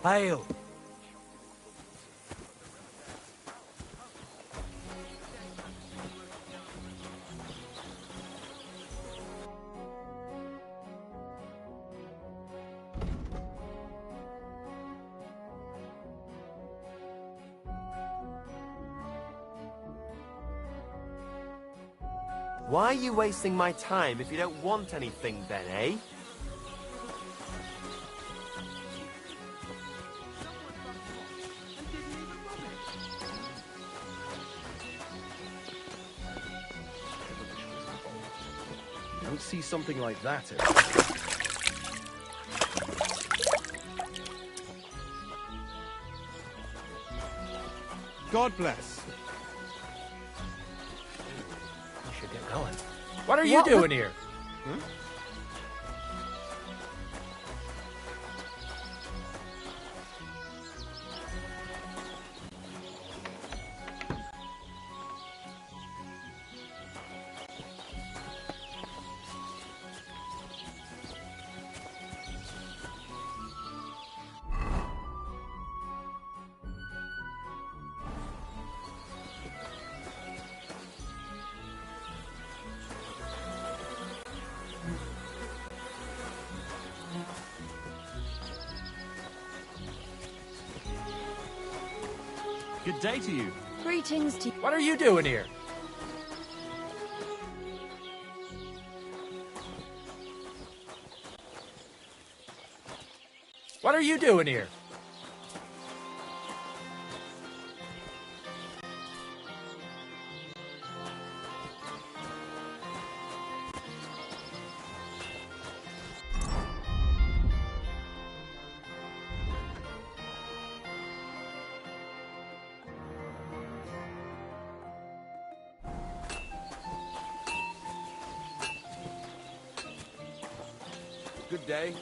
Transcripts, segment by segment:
Hail! Why are you wasting my time if you don't want anything then, eh? You don't see something like that. God bless. We should get going. What are you doing here? Hmm? Good day to you. Greetings to you. What are you doing here? What are you doing here? Good day.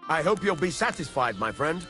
I hope you'll be satisfied, my friend.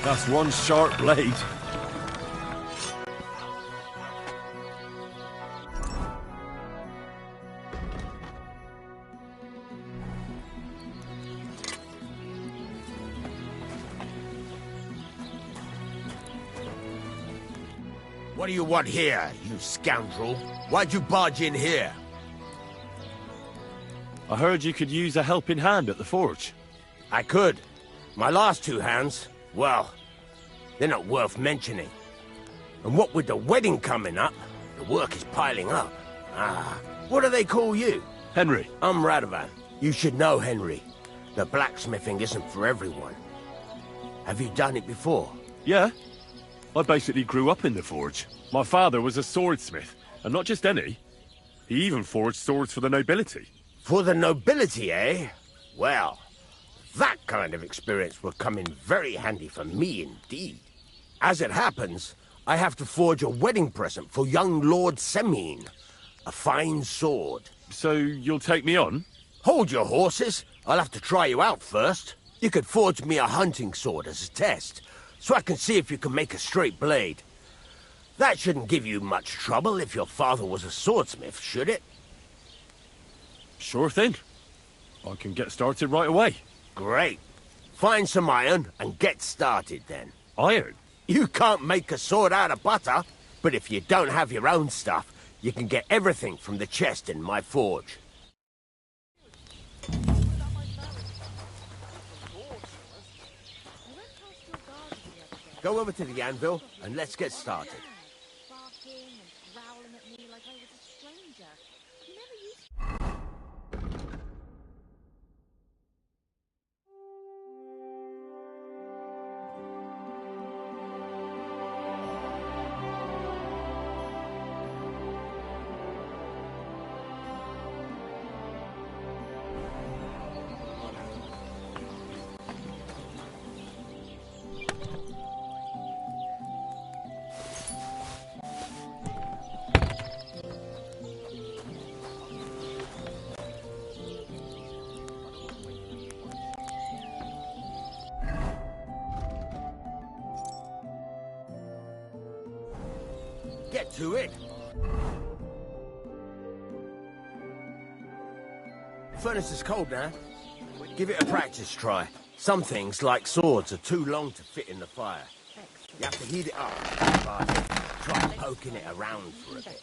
That's one sharp blade. What do you want here, you scoundrel? Why'd you barge in here? I heard you could use a helping hand at the forge. I could. My last two hands, well, they're not worth mentioning. And what with the wedding coming up, the work is piling up. What do they call you? Henry. I'm Radovan. You should know, Henry. The blacksmithing isn't for everyone. Have you done it before? Yeah. I basically grew up in the forge. My father was a swordsmith, and not just any. He even forged swords for the nobility. For the nobility, eh? Well, that kind of experience will come in very handy for me indeed. As it happens, I have to forge a wedding present for young Lord Semine. A fine sword. So you'll take me on? Hold your horses. I'll have to try you out first. You could forge me a hunting sword as a test, so I can see if you can make a straight blade. That shouldn't give you much trouble if your father was a swordsmith, should it? Sure thing. I can get started right away. Great. Find some iron and get started then. Iron? You can't make a sword out of butter, but if you don't have your own stuff, you can get everything from the chest in my forge. Go over to the anvil and let's get started. Barking and growling at me like I was a stranger. He never used Get to it. Furnace is cold now. Give it a practice try. Some things, like swords, are too long to fit in the fire. You have to heat it up. Try poking it around for a bit.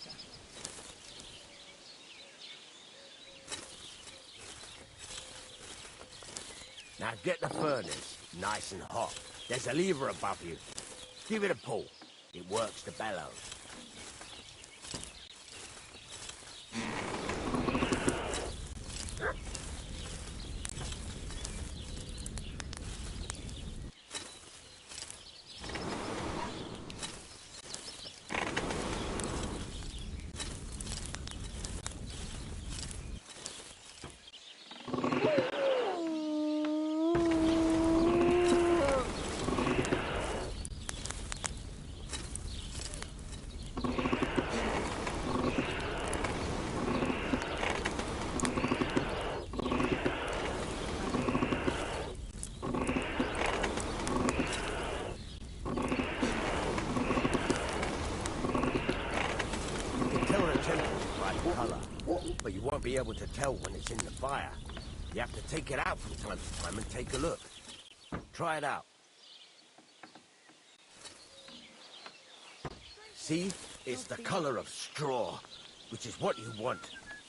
Now get the furnace nice and hot. There's a lever above you. Give it a pull. It works the bellows. But you won't be able to tell when it's in the fire. You have to take it out from time to time and take a look. Try it out. See? It's the color of straw, which is what you want.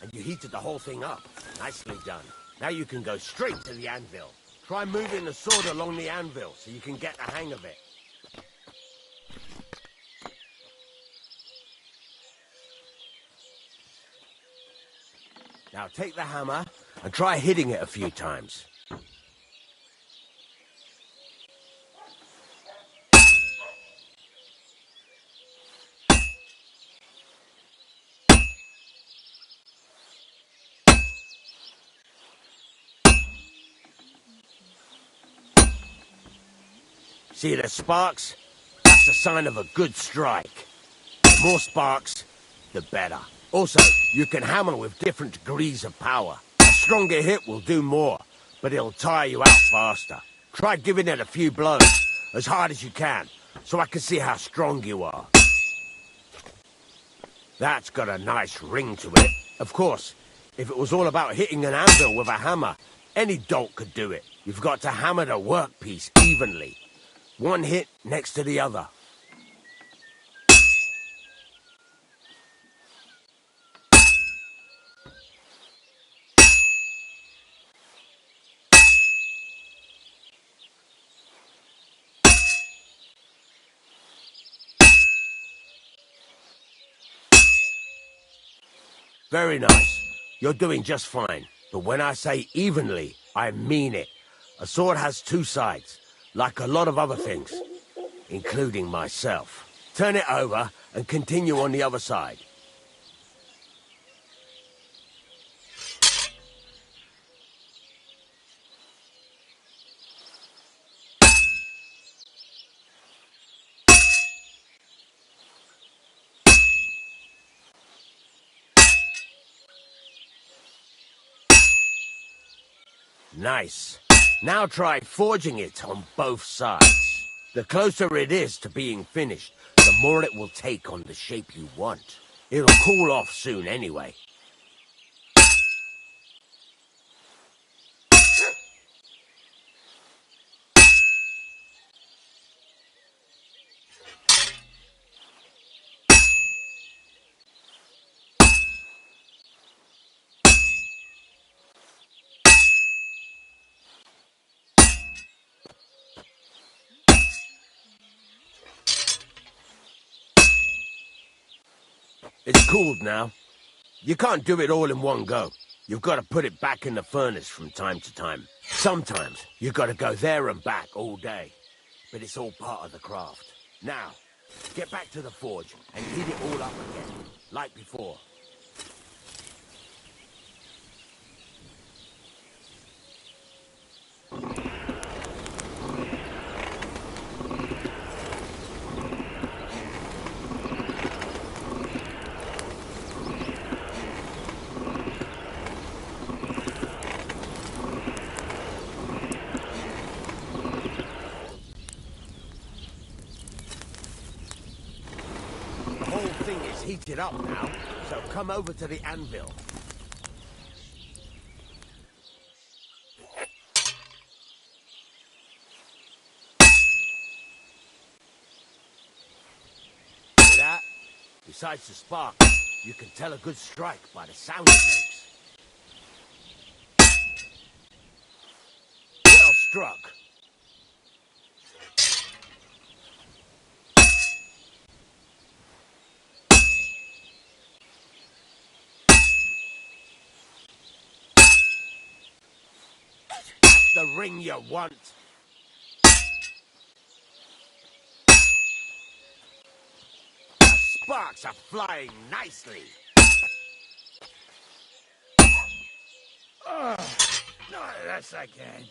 And you heated the whole thing up. Nicely done. Now you can go straight to the anvil. Try moving the sword along the anvil so you can get the hang of it. Now take the hammer and try hitting it a few times. See the sparks? That's a sign of a good strike. The more sparks, the better. Also, you can hammer with different degrees of power. A stronger hit will do more, but it'll tire you out faster. Try giving it a few blows. as hard as you can, so I can see how strong you are. That's got a nice ring to it. Of course, if it was all about hitting an anvil with a hammer, any dolt could do it. You've got to hammer the workpiece evenly. One hit next to the other. Very nice. You're doing just fine. But when I say evenly, I mean it. A sword has two sides, like a lot of other things, including myself. Turn it over and continue on the other side. Nice. Now try forging it on both sides. The closer it is to being finished, the more it will take on the shape you want. It'll cool off soon anyway. It's cooled now. You can't do it all in one go. You've got to put it back in the furnace from time to time. Sometimes you've got to go there and back all day. But it's all part of the craft. Now, get back to the forge and heat it all up again, like before. Heated up now, so come over to the anvil. See that? Besides the spark, you can tell a good strike by the sound it makes. Well struck. The ring you want. The sparks are flying nicely. Oh, not this again.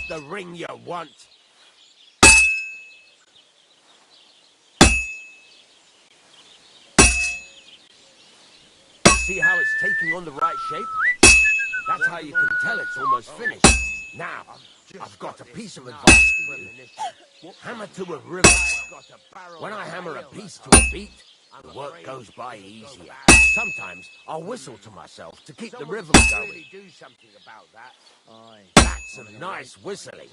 The ring you want. See how it's taking on the right shape? That's how you can tell it's almost finished. Now, I've got a piece of advice for you. Hammer to a rhythm. When I hammer a piece to a beat, the work goes by easier. Sometimes I'll whistle to myself to keep the rhythm going. That's some nice whistling.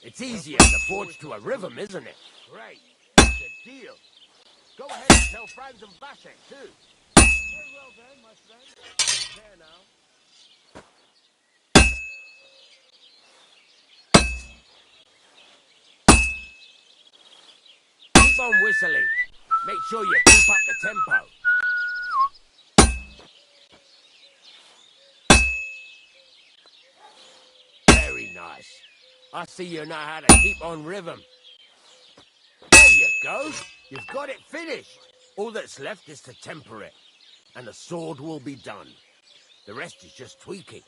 It's easier to forge to a rhythm, isn't it? Great. It's a deal. Go ahead and tell Franz and Vasek, too. Very well done, my friend. There now. Keep on whistling. Make sure you keep up the tempo. Very nice. I see you know how to keep on rhythm. There you go. You've got it finished. All that's left is to temper it, and the sword will be done. The rest is just tweaking.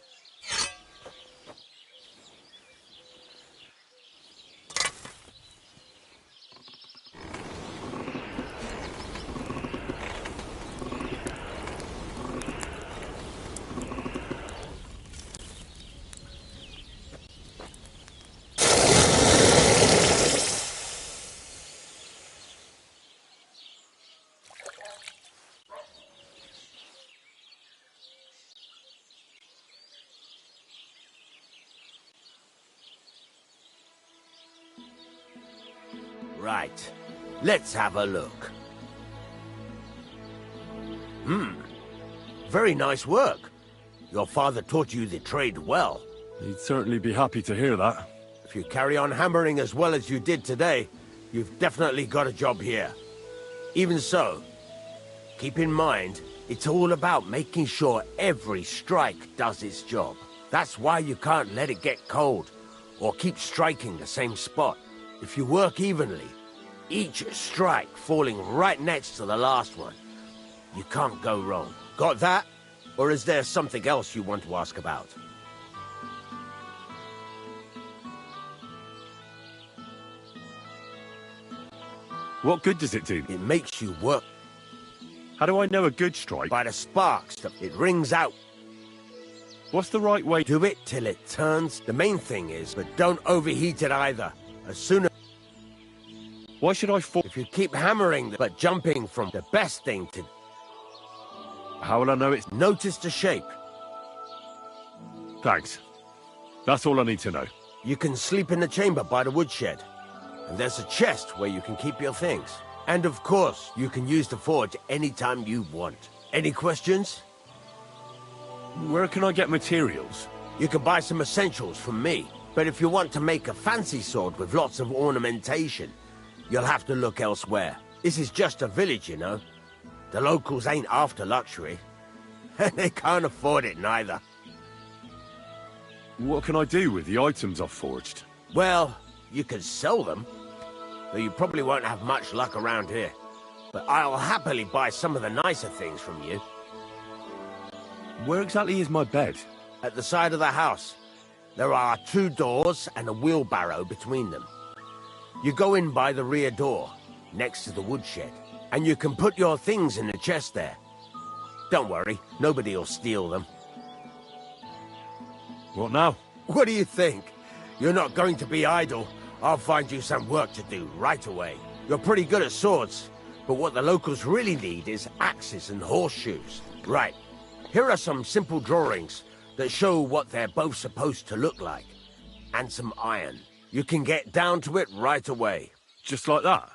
Right. Let's have a look. Very nice work. Your father taught you the trade well. He'd certainly be happy to hear that. If you carry on hammering as well as you did today, you've definitely got a job here. Even so, keep in mind, it's all about making sure every strike does its job. That's why you can't let it get cold, or keep striking the same spot. If you work evenly, each strike falling right next to the last one, you can't go wrong. Got that? Or is there something else you want to ask about? What good does it do? It makes you work How do I know a good strike? by the sparks that it rings out. What's the right way? Do it till it turns. The main thing is, but don't overheat it either. As soon as... Why should I fall? If you keep hammering, but jumping from the best thing to... How will I know it's... Notice the shape. Thanks. That's all I need to know. You can sleep in the chamber by the woodshed. And there's a chest where you can keep your things. And of course, you can use the forge anytime you want. Any questions? Where can I get materials? You can buy some essentials from me. But if you want to make a fancy sword with lots of ornamentation, you'll have to look elsewhere. This is just a village, you know. The locals ain't after luxury. And they can't afford it neither. What can I do with the items I've forged? Well, you can sell them. Though you probably won't have much luck around here. But I'll happily buy some of the nicer things from you. Where exactly is my bed? At the side of the house, there are 2 doors and a wheelbarrow between them. You go in by the rear door, next to the woodshed, and you can put your things in the chest there. Don't worry, nobody'll steal them. What now? What do you think? You're not going to be idle. I'll find you some work to do right away. You're pretty good at swords, but what the locals really need is axes and horseshoes. Right. Here are some simple drawings that show what they're both supposed to look like. And some iron. You can get down to it right away. Just like that?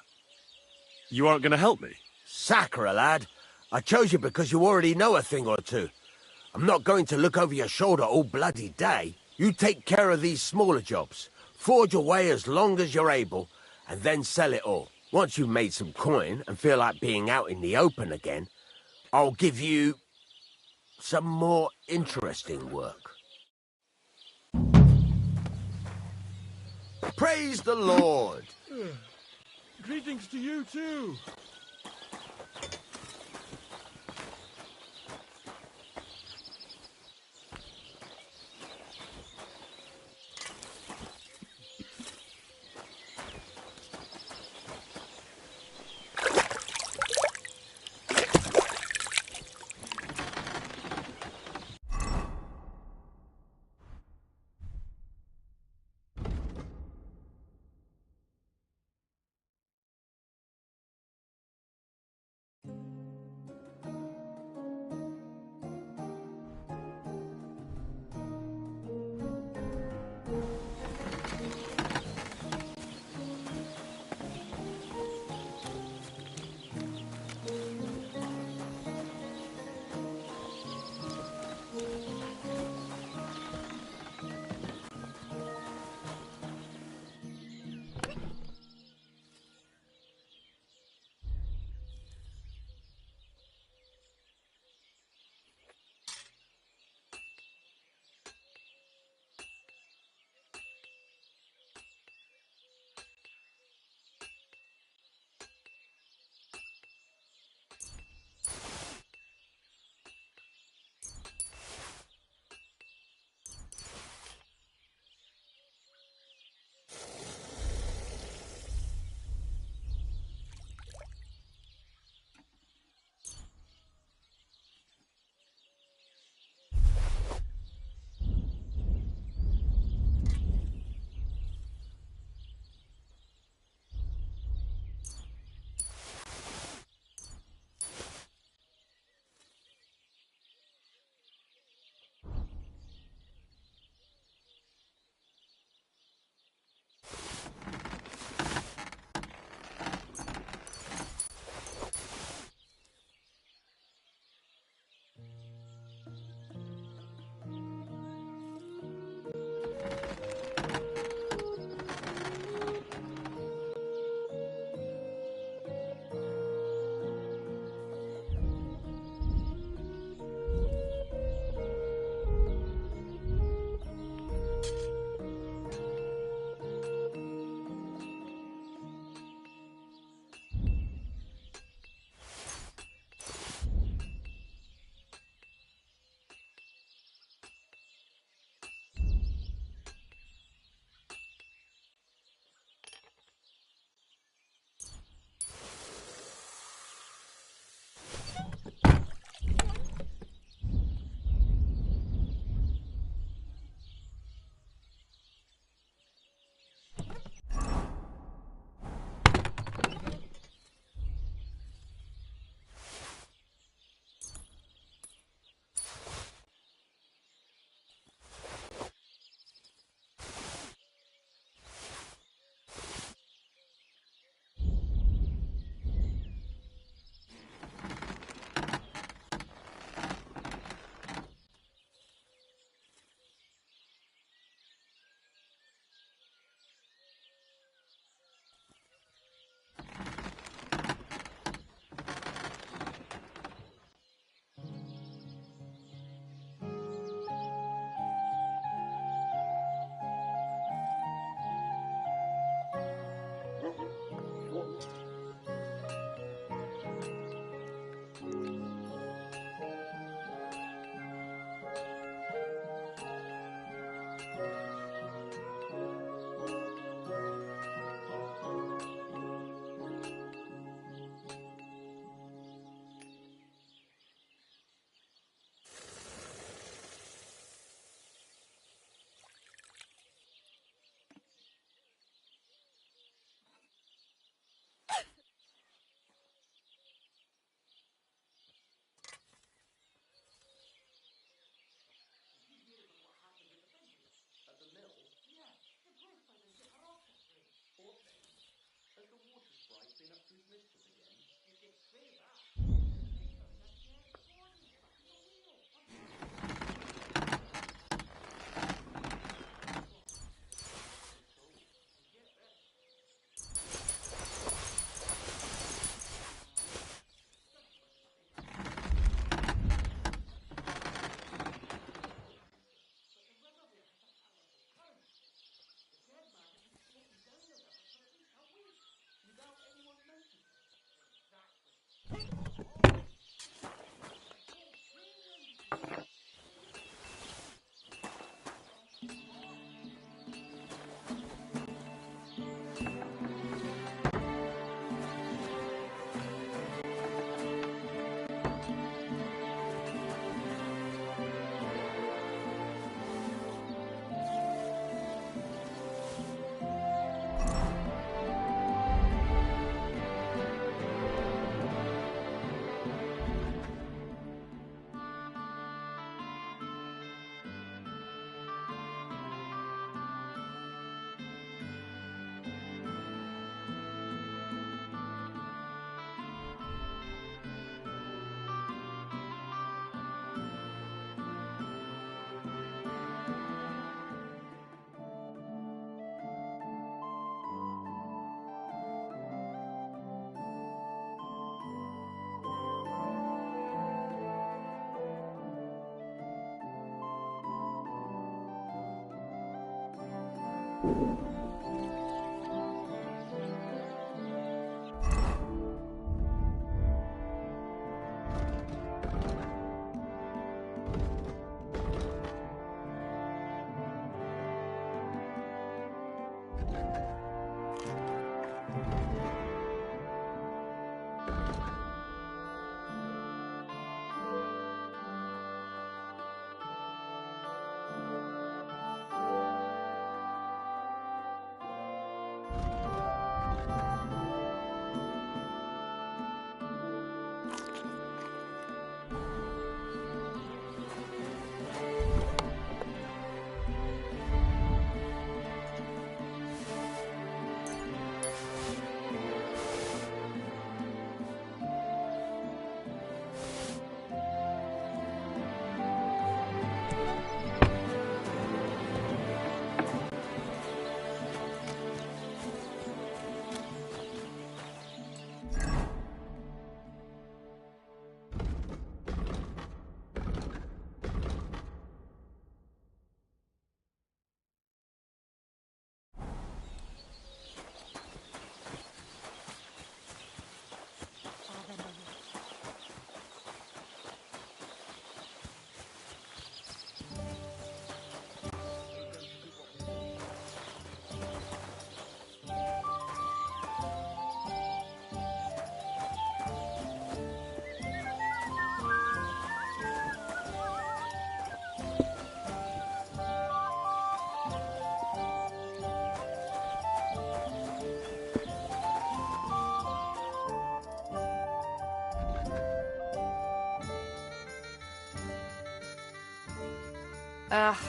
You aren't going to help me? Sacre, lad. I chose you because you already know a thing or two. I'm not going to look over your shoulder all bloody day. You take care of these smaller jobs. Forge away as long as you're able, and then sell it all. Once you've made some coin and feel like being out in the open again, I'll give you some more interesting work. Praise the Lord! Greetings to you too!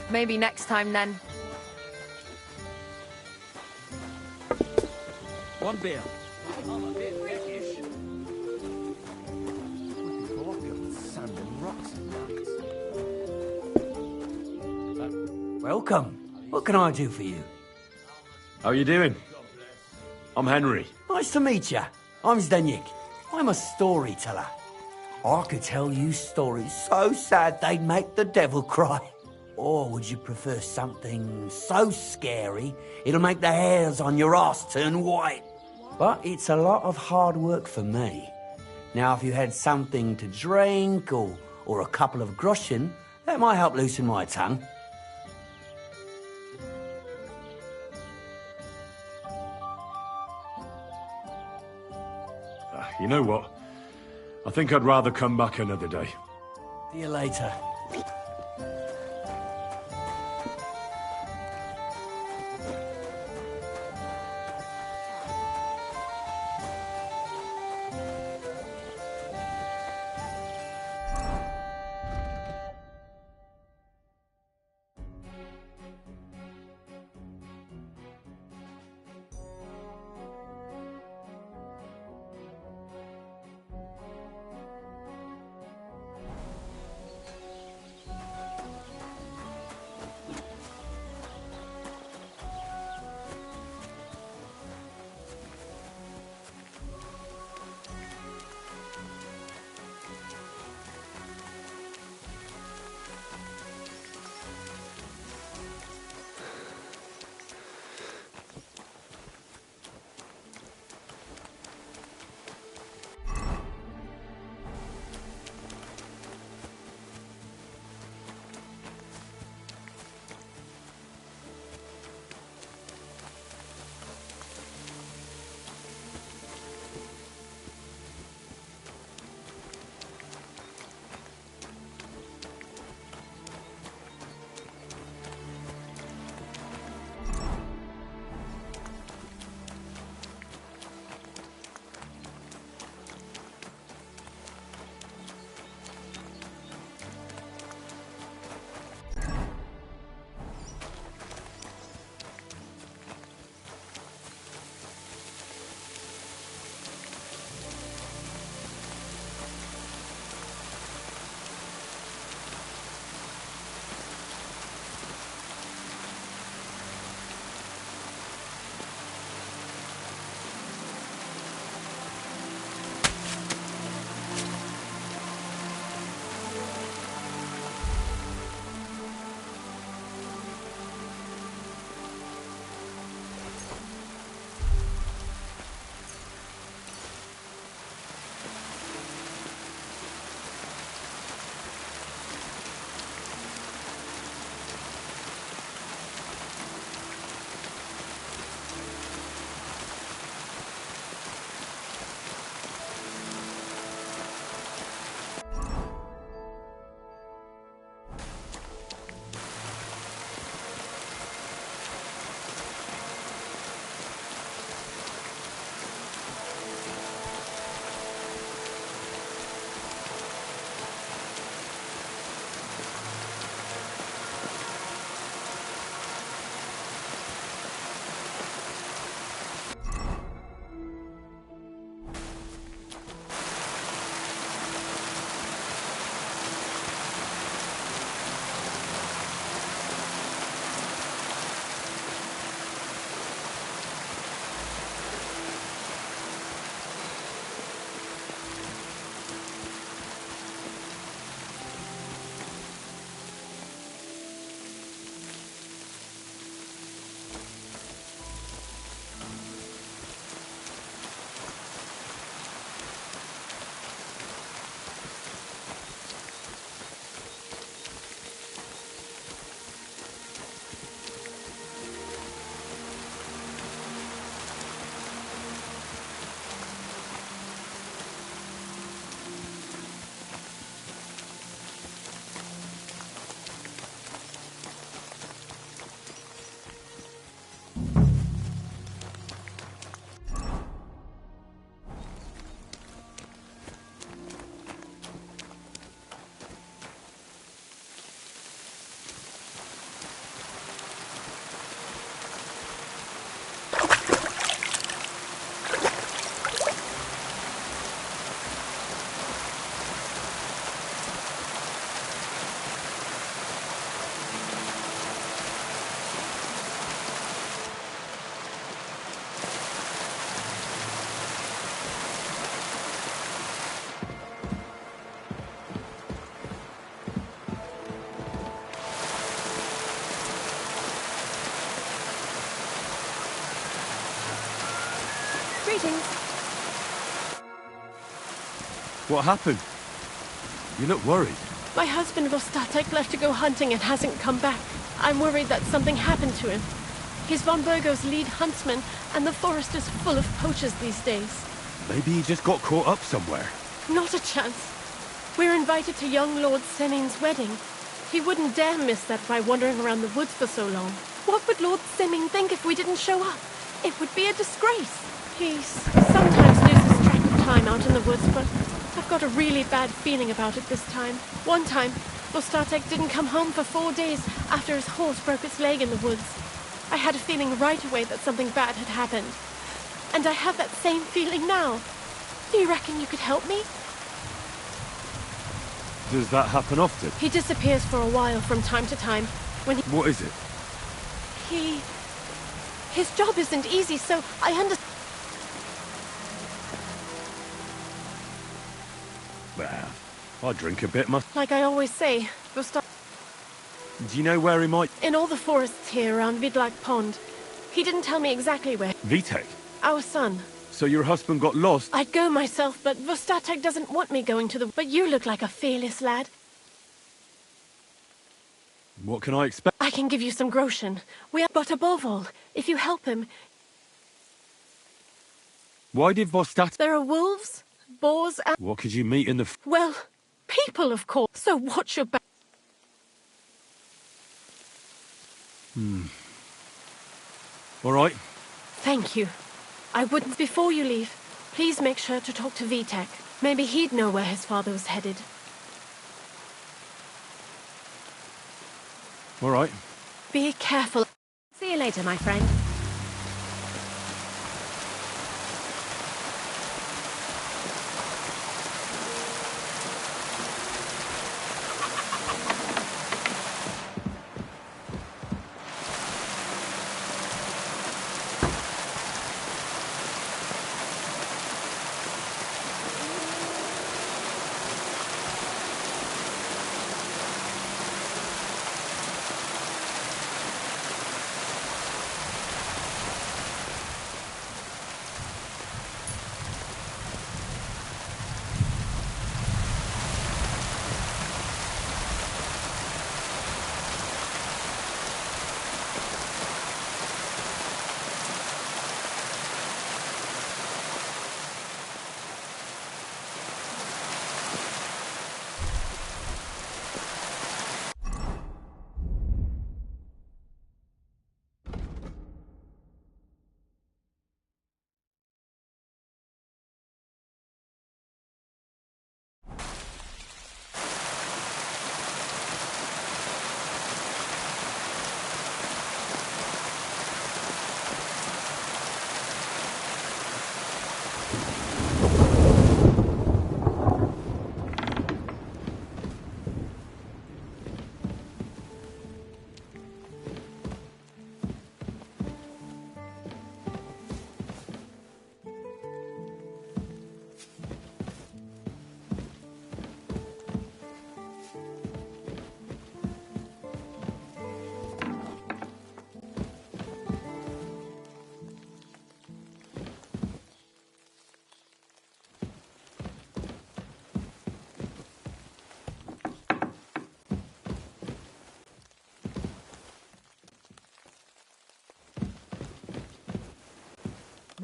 Maybe next time then. One beer. I'm a bit peckish. Sand and rocks and nuts. Welcome. What can I do for you? How are you doing? I'm Henry. Nice to meet you. I'm Zdeněk. I'm a storyteller. I could tell you stories so sad they'd make the devil cry. Or would you prefer something so scary it'll make the hairs on your ass turn white? But it's a lot of hard work for me. Now, if you had something to drink or a couple of groschen, that might help loosen my tongue. You know what? I think I'd rather come back another day. See you later. Greetings. What happened? You look worried. My husband Vostatek left to go hunting and hasn't come back. I'm worried that something happened to him. He's von Burgo's lead huntsman, and the forest is full of poachers these days. Maybe he just got caught up somewhere. Not a chance. We're invited to young Lord Semming's wedding. He wouldn't dare miss that by wandering around the woods for so long. What would Lord Semming think if we didn't show up? It would be a disgrace. He sometimes loses track of time out in the woods, but I've got a really bad feeling about it this time. One time, Vostatek didn't come home for 4 days after his horse broke its leg in the woods. I had a feeling right away that something bad had happened. And I have that same feeling now. Do you reckon you could help me? Does that happen often? He disappears for a while from time to time. When he... What is it? His job isn't easy, so I understand. Well, I drink a bit, Like I always say, Do you know where he might... in all the forests here around Vidlak Pond. He didn't tell me exactly where. Vitek? Our son. So your husband got lost? I'd go myself, but Vostatek doesn't want me going to the... But you look like a fearless lad. What can I expect? I can give you some groschen. But above all, if you help him... Why did Vostat... There are wolves, boars, and... What could you meet in the... Well, people, of course. So watch your back. All right. Thank you. I wouldn't... Before you leave, please make sure to talk to Vitek. Maybe he'd know where his father was headed. All right. Be careful. See you later, my friend.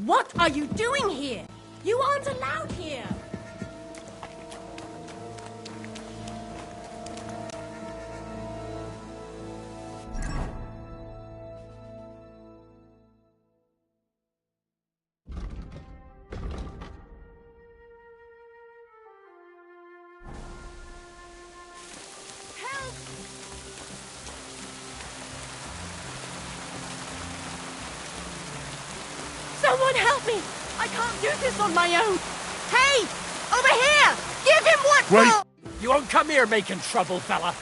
What are you doing here? You aren't allowed here! Someone help me! I can't do this on my own! Hey! Over here! Give him what Wait! for! You won't come here making trouble, fella.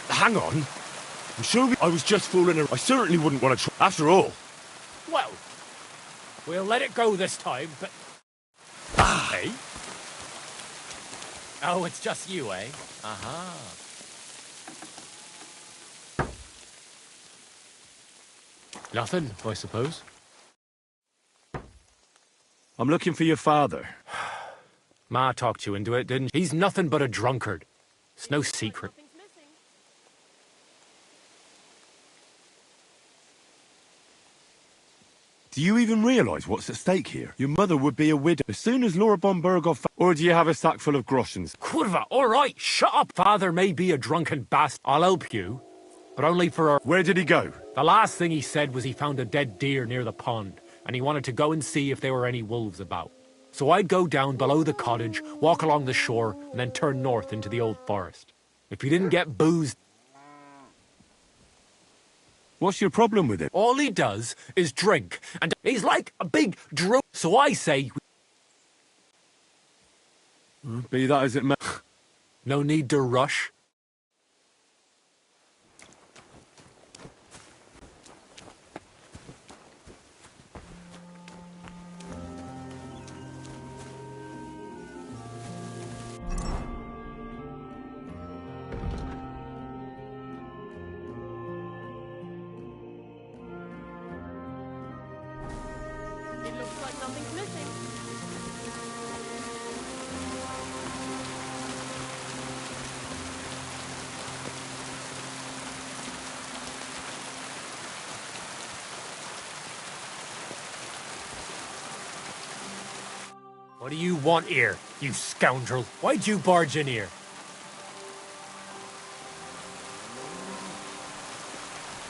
Hang on. I'm sure I was just fooling around. I certainly wouldn't want to try... After all. Well, we'll let it go this time, but... Hey? Oh, it's just you, eh? Uh-huh. Nothing, I suppose. I'm looking for your father. Ma talked you into it, didn't she? He's nothing but a drunkard. It's no secret. Nothing's missing. Do you even realise what's at stake here? Your mother would be a widow as soon as Laura von Burgov... Or do you have a sack full of groschens? Kurva, all right, shut up. Father may be a drunken bastard. I'll help you, but only for a... Where did he go? The last thing he said was he found a dead deer near the pond, and he wanted to go and see if there were any wolves about. So I'd go down below the cottage, walk along the shore, and then turn north into the old forest. If you didn't get boozed... What's your problem with it? All he does is drink, and he's like a big drunk. So I say... Be that as it may... No need to rush. It looks like nothing's missing. What do you want here, you scoundrel? Why'd you barge in here?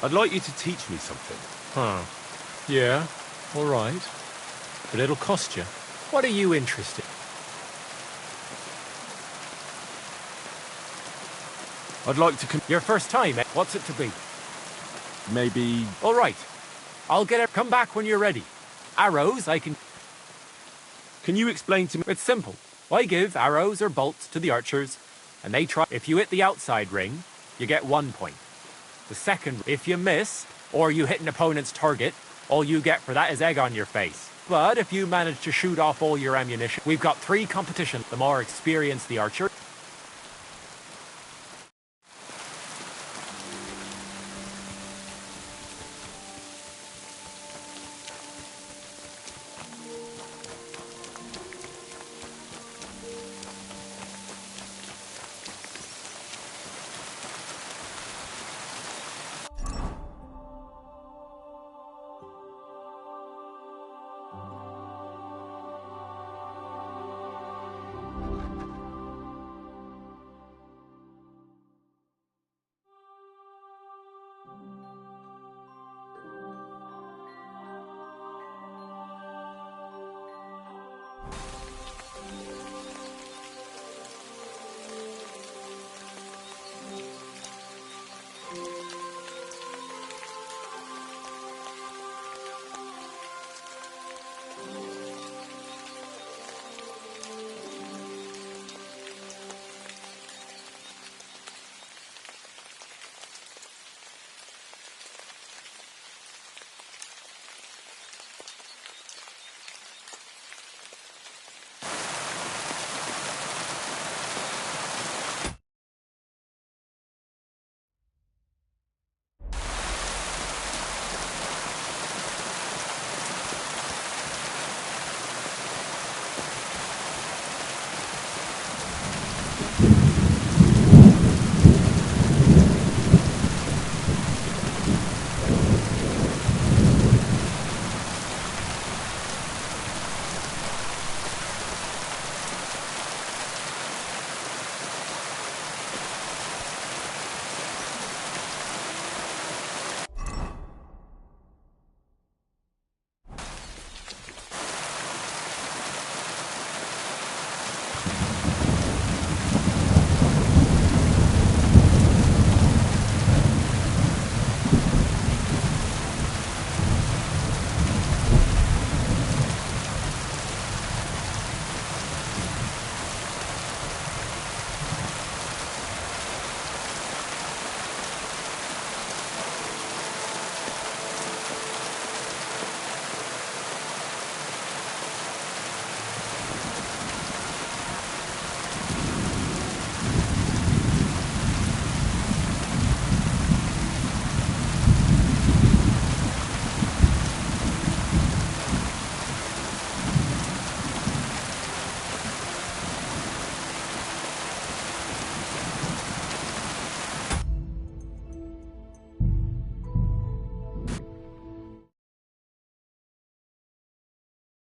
I'd like you to teach me something. Huh. Yeah, all right. But it'll cost you. What are you interested in? I'd like to... Your first time, eh? What's it to be? Maybe... All right. I'll get it. Come back when you're ready. Arrows, I can... Can you explain to me... It's simple. I give arrows or bolts to the archers, and they try... If you hit the outside ring, you get 1 point. The second, if you miss, or you hit an opponent's target, all you get for that is egg on your face. But if you manage to shoot off all your ammunition, we've got 3 competitions. The more experienced the archer,